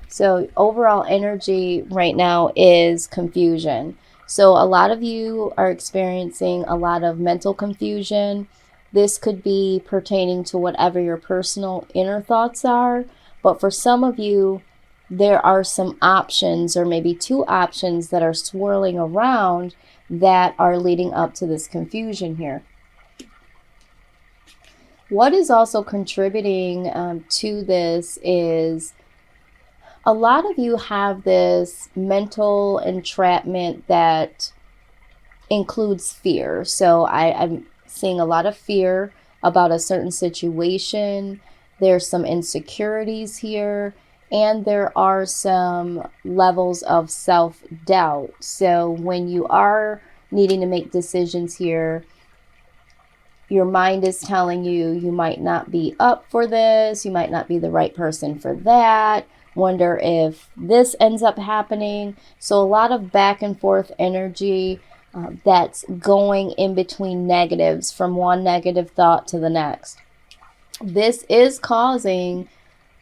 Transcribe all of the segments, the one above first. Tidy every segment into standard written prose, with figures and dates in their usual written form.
So overall energy right now is confusion. So a lot of you are experiencing a lot of mental confusion. This could be pertaining to whatever your personal inner thoughts are. But for some of you, there are some options, or maybe two options, that are swirling around that are leading up to this confusion here. What is also contributing to this is a lot of you have this mental entrapment that includes fear. So I'm seeing a lot of fear about a certain situation. There's some insecurities here, and there are some levels of self-doubt. So when you are needing to make decisions here, your mind is telling you you might not be up for this, you might not be the right person for that, wonder if this ends up happening. So a lot of back and forth energy that's going in between negatives, from one negative thought to the next. This is causing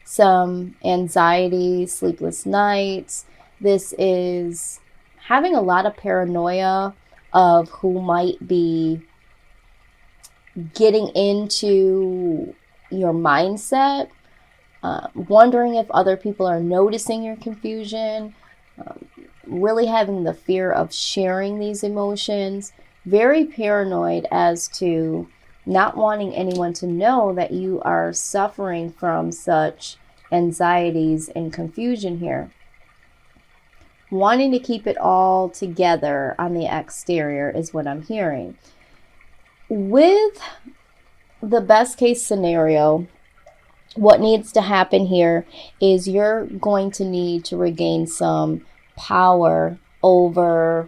some anxiety, sleepless nights. This is having a lot of paranoia of who might be getting into your mindset, wondering if other people are noticing your confusion, really having the fear of sharing these emotions, very paranoid as to not wanting anyone to know that you are suffering from such anxieties and confusion here. Wanting to keep it all together on the exterior is what I'm hearing. With the best case scenario, what needs to happen here is you're going to need to regain some power over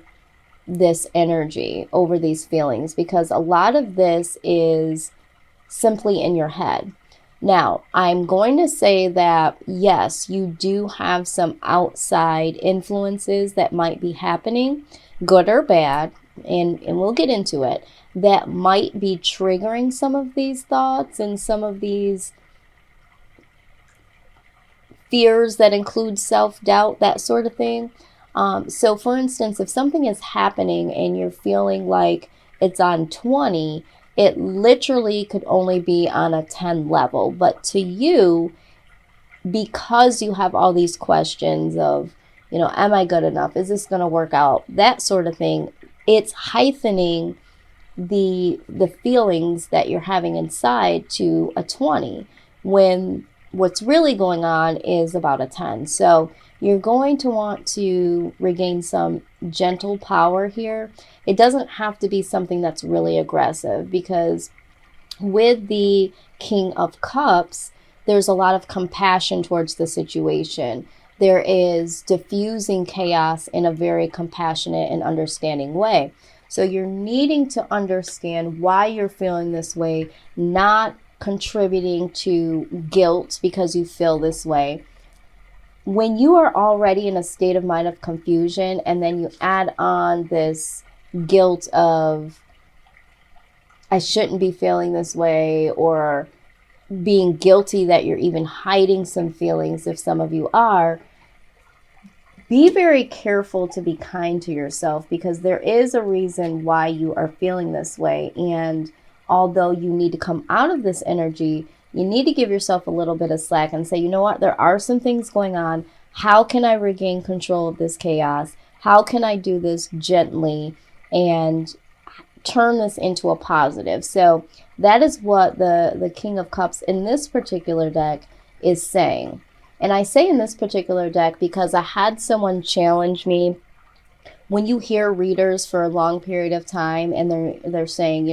this energy, over these feelings, because a lot of this is simply in your head. Now, I'm going to say that, yes, you do have some outside influences that might be happening, good or bad, and we'll get into it, that might be triggering some of these thoughts and some of these fears that include self-doubt, that sort of thing. So for instance, if something is happening and you're feeling like it's on 20, it literally could only be on a 10 level. But to you, because you have all these questions of, am I good enough? Is this going to work out? That sort of thing. It's heightening the feelings that you're having inside to a 20, when what's really going on is about a 10. So you're going to want to regain some gentle power here. It doesn't have to be something that's really aggressive, because with the King of Cups, there's a lot of compassion towards the situation. There is diffusing chaos in a very compassionate and understanding way. So you're needing to understand why you're feeling this way, not contributing to guilt because you feel this way. When you are already in a state of mind of confusion, and then you add on this guilt of, I shouldn't be feeling this way, or being guilty that you're even hiding some feelings, if some of you are, be very careful to be kind to yourself, because there is a reason why you are feeling this way. And although you need to come out of this energy, you need to give yourself a little bit of slack and say, you know what, there are some things going on. How can I regain control of this chaos? How can I do this gently and turn this into a positive? So that is what the King of Cups in this particular deck is saying. And I say in this particular deck because I had someone challenge me. When you hear readers for a long period of time and they're saying,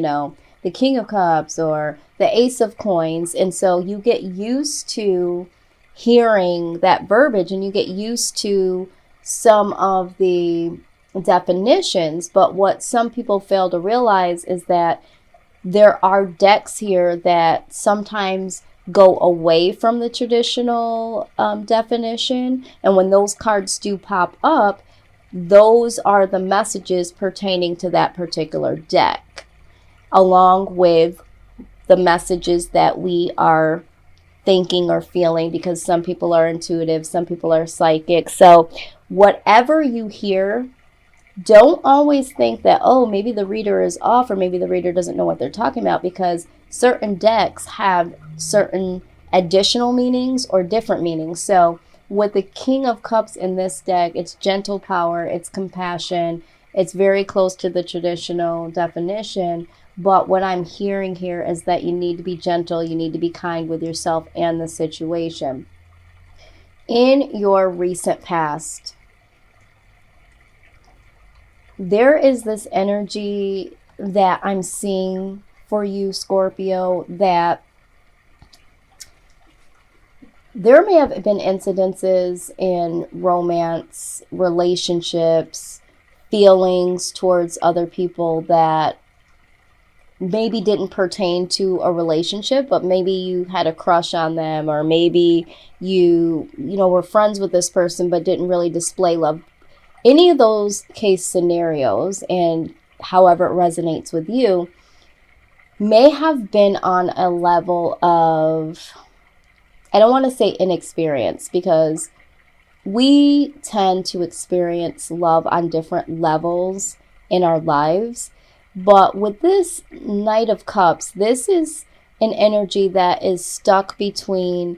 the King of Cups or the Ace of Coins, and so you get used to hearing that verbiage and you get used to some of the definitions. But what some people fail to realize is that there are decks here that sometimes go away from the traditional definition. And when those cards do pop up, those are the messages pertaining to that particular deck, along with the messages that we are thinking or feeling, because some people are intuitive, some people are psychic. So whatever you hear, don't always think that, oh, maybe the reader is off or maybe the reader doesn't know what they're talking about, because certain decks have certain additional meanings or different meanings. So with the King of Cups in this deck, it's gentle power, it's compassion, it's very close to the traditional definition. But what I'm hearing here is that you need to be gentle, you need to be kind with yourself and the situation. In your recent past, there is this energy that I'm seeing for you, Scorpio, that there may have been incidences in romance, relationships, feelings towards other people that maybe didn't pertain to a relationship, but maybe you had a crush on them, or maybe you were friends with this person but didn't really display love. Any of those case scenarios, and however it resonates with you, may have been on a level of, I don't want to say inexperience, because we tend to experience love on different levels in our lives. But with this Knight of Cups, this is an energy that is stuck between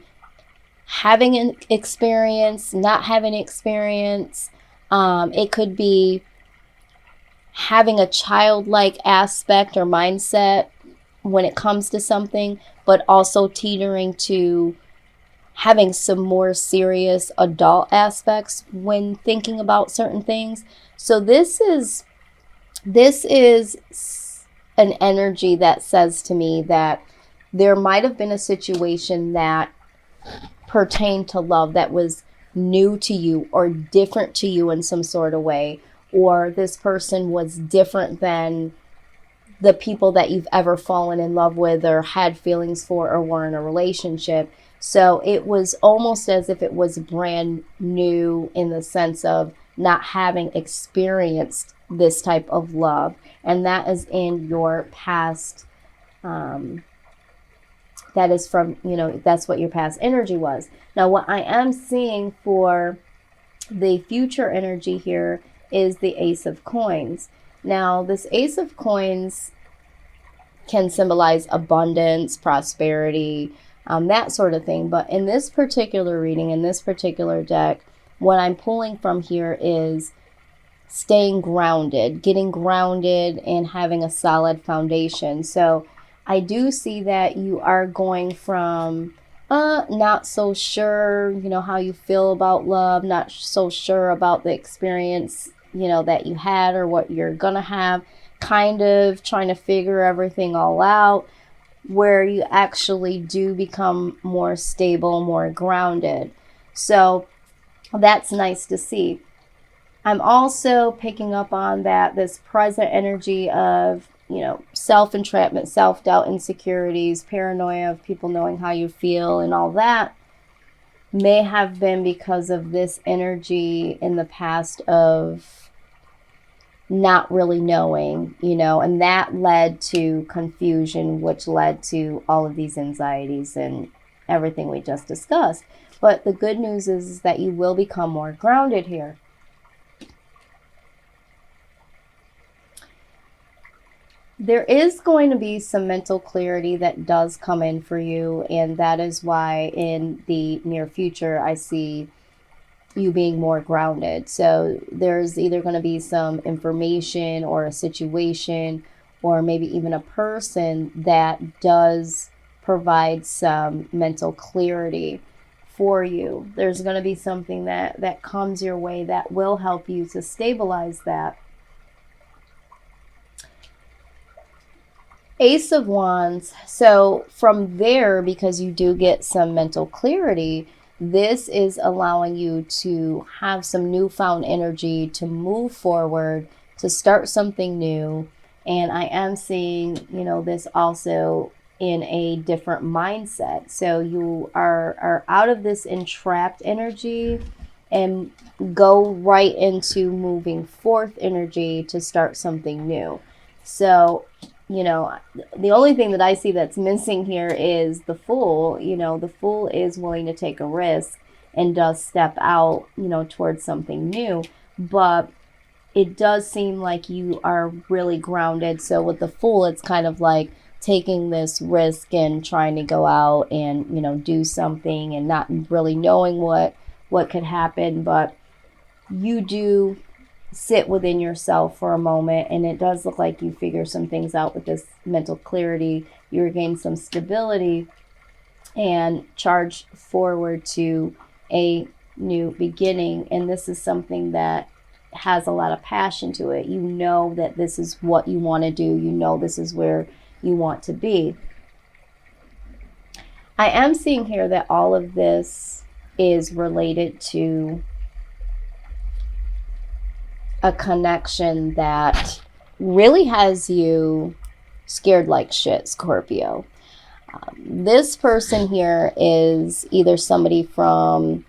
having an experience, not having experience. It could be having a childlike aspect or mindset when it comes to something, but also teetering to having some more serious adult aspects when thinking about certain things. So this is an energy that says to me that there might have been a situation that pertained to love that was new to you or different to you in some sort of way, or this person was different than the people that you've ever fallen in love with or had feelings for or were in a relationship. So it was almost as if it was brand new in the sense of not having experienced this type of love. And that is in your past. That is from, that's what your past energy was. Now, what I am seeing for the future energy here is the Ace of Coins. Now, this Ace of Coins can symbolize abundance, prosperity, that sort of thing. But in this particular reading, in this particular deck, what I'm pulling from here is staying grounded, getting grounded and having a solid foundation. So I do see that you are going from not so sure, how you feel about love, not so sure about the experience, that you had or what you're gonna have, kind of trying to figure everything all out, where you actually do become more stable, more grounded. So that's nice to see. I'm also picking up on that this present energy of, self-entrapment, self-doubt, insecurities, paranoia of people knowing how you feel and all that may have been because of this energy in the past of not really knowing, and that led to confusion, which led to all of these anxieties and everything we just discussed. But the good news is that you will become more grounded here. There is going to be some mental clarity that does come in for you, and that is why in the near future I see you being more grounded. So there's either going to be some information or a situation or maybe even a person that does provide some mental clarity for you. There's going to be something that comes your way that will help you to stabilize that. Ace of Wands. So from there, because you do get some mental clarity, this is allowing you to have some newfound energy to move forward, to start something new. And I am seeing, this also in a different mindset. So you are out of this entrapped energy and go right into moving forth energy to start something new. So you know, the only thing that I see that's missing here is the Fool. You know, the Fool is willing to take a risk and does step out, you know, towards something new. But it does seem like you are really grounded. So with the Fool, it's kind of like taking this risk and trying to go out and, you know, do something and not really knowing what could happen. But you do sit within yourself for a moment, and it does look like you figure some things out with this mental clarity. You regain some stability and charge forward to a new beginning. And this is something that has a lot of passion to it. You know that this is what you want to do. You know this is where you want to be. I am seeing here that all of this is related to a connection that really has you scared like shit, Scorpio. This person here is either somebody from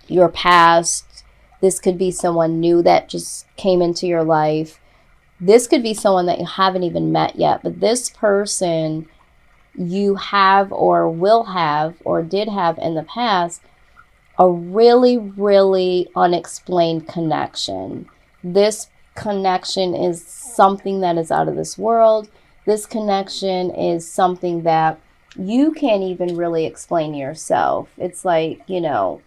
your past. This could be someone new that just came into your life. This could be someone that you haven't even met yet. But this person you have or will have or did have in the past a really, really unexplained connection. This connection is something that is out of this world. This connection is something that you can't even really explain yourself. It's like, you know,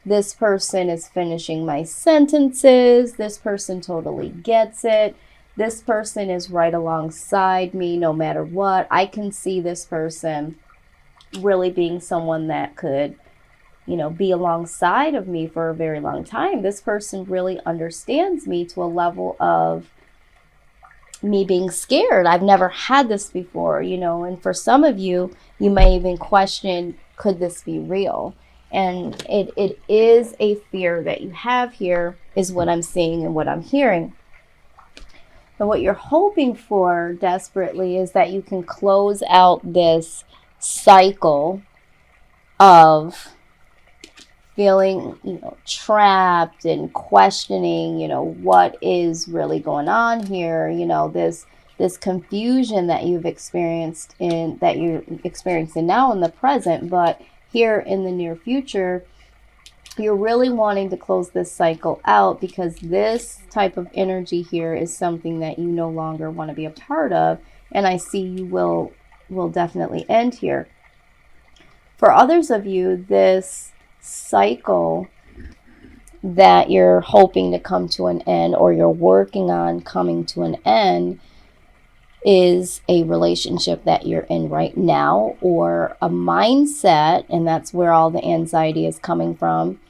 this person is finishing my sentences. This person totally gets it. This person is right alongside me no matter what. I can see this person really being someone that could, you know, be alongside of me for a very long time. This person really understands me to a level of me being scared. I've never had this before, you know, and for some of you, you may even question, could this be real? And it is a fear that you have here, is what I'm seeing and what I'm hearing. And what you're hoping for desperately is that you can close out this cycle of feeling, you know, trapped and questioning, you know, what is really going on here, you know, this confusion that you've experienced in, that you're experiencing now in the present, but here in the near future, you're really wanting to close this cycle out because this type of energy here is something that you no longer want to be a part of, and I see you will definitely end here. For others of you, this cycle that you're hoping to come to an end, or you're working on coming to an end, is a relationship that you're in right now, or a mindset, and that's where all the anxiety is coming from,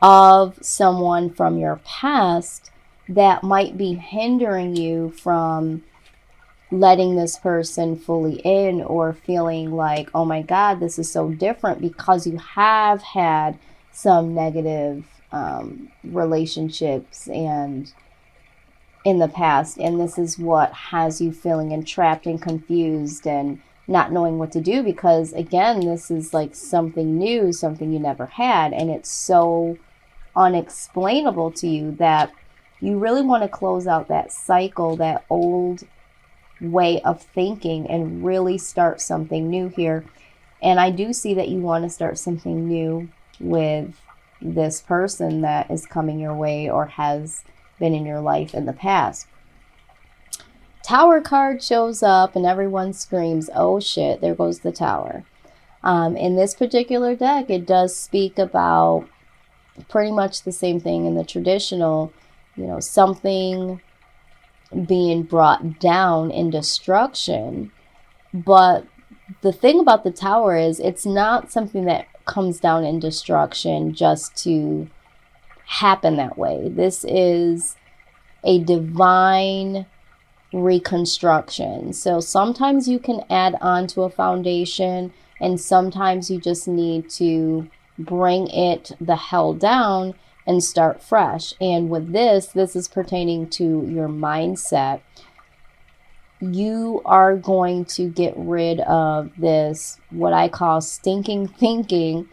of someone from your past that might be hindering you from letting this person fully in, or feeling like, oh my God, this is so different, because you have had some negative relationships and in the past, and this is what has you feeling entrapped and confused and not knowing what to do, because again, this is like something new, something you never had, and it's so unexplainable to you that you really want to close out that cycle, that old way of thinking, and really start something new here. And I do see that you want to start something new with this person that is coming your way or has been in your life in the past. Tower card shows up and everyone screams, oh shit, there goes the tower. In this particular deck, it does speak about pretty much the same thing in the traditional, you know, something being brought down in destruction. But the thing about the tower is it's not something that comes down in destruction just to happen that way. This is a divine reconstruction. So sometimes you can add on to a foundation, and sometimes you just need to bring it the hell down and start fresh. And with this is pertaining to your mindset. You are going to get rid of this, what I call stinking thinking,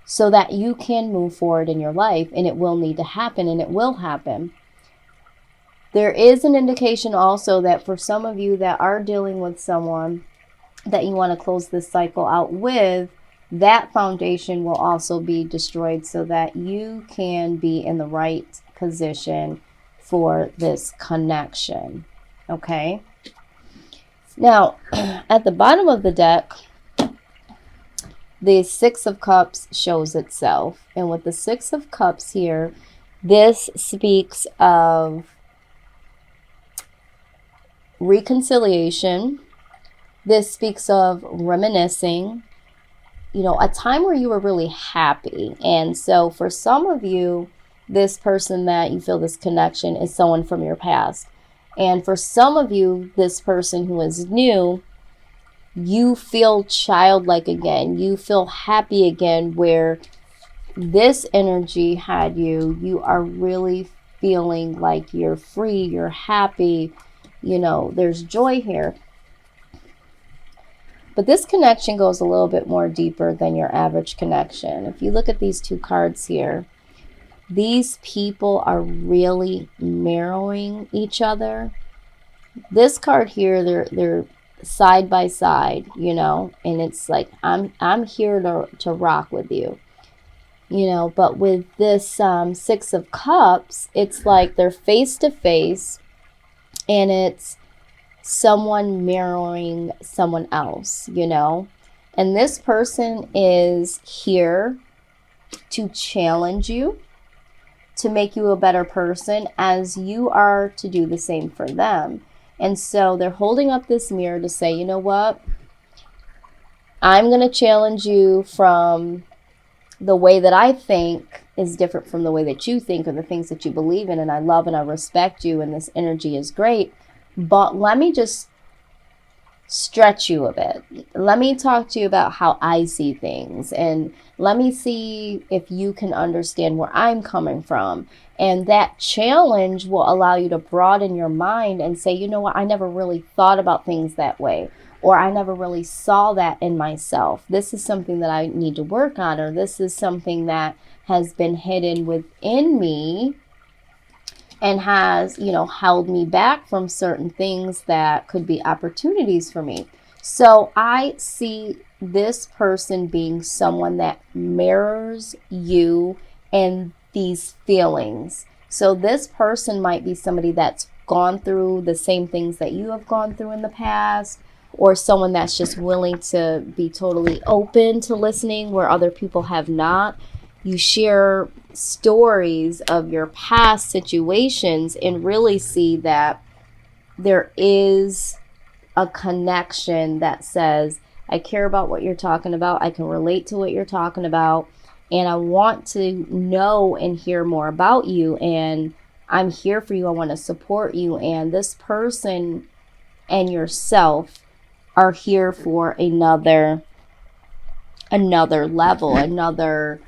so that you can move forward in your life, and it will need to happen, and it will happen. There is an indication also that for some of you that are dealing with someone that you want to close this cycle out with, that foundation will also be destroyed so that you can be in the right position for this connection. Okay? Now, at the bottom of the deck, the Six of Cups shows itself. And with the Six of Cups here, this speaks of reconciliation. This speaks of reminiscing, you know, a time where you were really happy. And so for some of you, this person that you feel this connection is someone from your past. And for some of you, this person who is new, you feel childlike again. You feel happy again, where this energy had you. You are really feeling like you're free, you're happy. You know, there's joy here. But this connection goes a little bit more deeper than your average connection. If you look at these two cards here, these people are really mirroring each other. This card here, they're side by side, you know, and it's like, I'm here to rock with you, you know. But with this Six of Cups, it's like they're face to face, and it's someone mirroring someone else, you know. And this person is here to challenge you, to make you a better person, as you are to do the same for them. And so they're holding up this mirror to say, you know what? I'm going to challenge you from the way that I think is different from the way that you think, or the things that you believe in. And I love and I respect you, and this energy is great. But let me just stretch you a bit. Let me talk to you about how I see things, and let me see if you can understand where I'm coming from. And that challenge will allow you to broaden your mind and say, you know what, I never really thought about things that way, or I never really saw that in myself. This is something that I need to work on, or this is something that has been hidden within me and has, you know, held me back from certain things that could be opportunities for me. So I see this person being someone that mirrors you and these feelings. So this person might be somebody that's gone through the same things that you have gone through in the past, or someone that's just willing to be totally open to listening where other people have not. You share stories of your past situations and really see that there is a connection that says, I care about what you're talking about. I can relate to what you're talking about. And I want to know and hear more about you. And I'm here for you. I want to support you. And this person and yourself are here for another level, another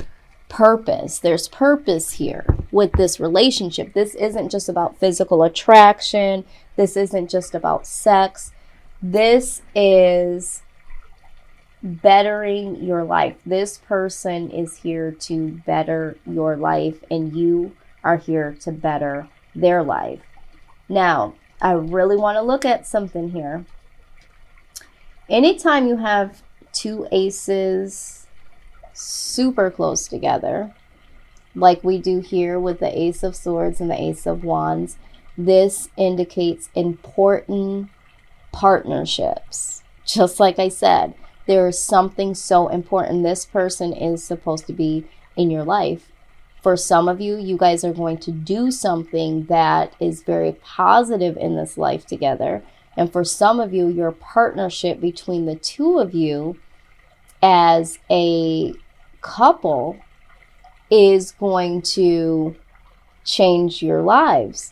purpose. There's purpose here with this relationship. This isn't just about physical attraction. This isn't just about sex. This is bettering your life. This person is here to better your life, and you are here to better their life. Now, I really want to look at something here. Anytime you have two aces super close together, like we do here with the Ace of Swords and the Ace of Wands, this indicates important partnerships. Just like I said, there is something so important. This person is supposed to be in your life. For some of you, you guys are going to do something that is very positive in this life together. And for some of you, your partnership between the two of you as a couple is going to change your lives.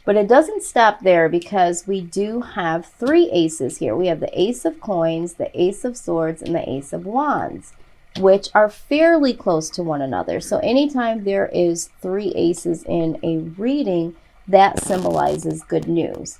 But it doesn't stop there, because we do have three aces here. We have the Ace of Coins, the Ace of Swords, and the Ace of Wands, which are fairly close to one another. So anytime there is three aces in a reading, that symbolizes good news.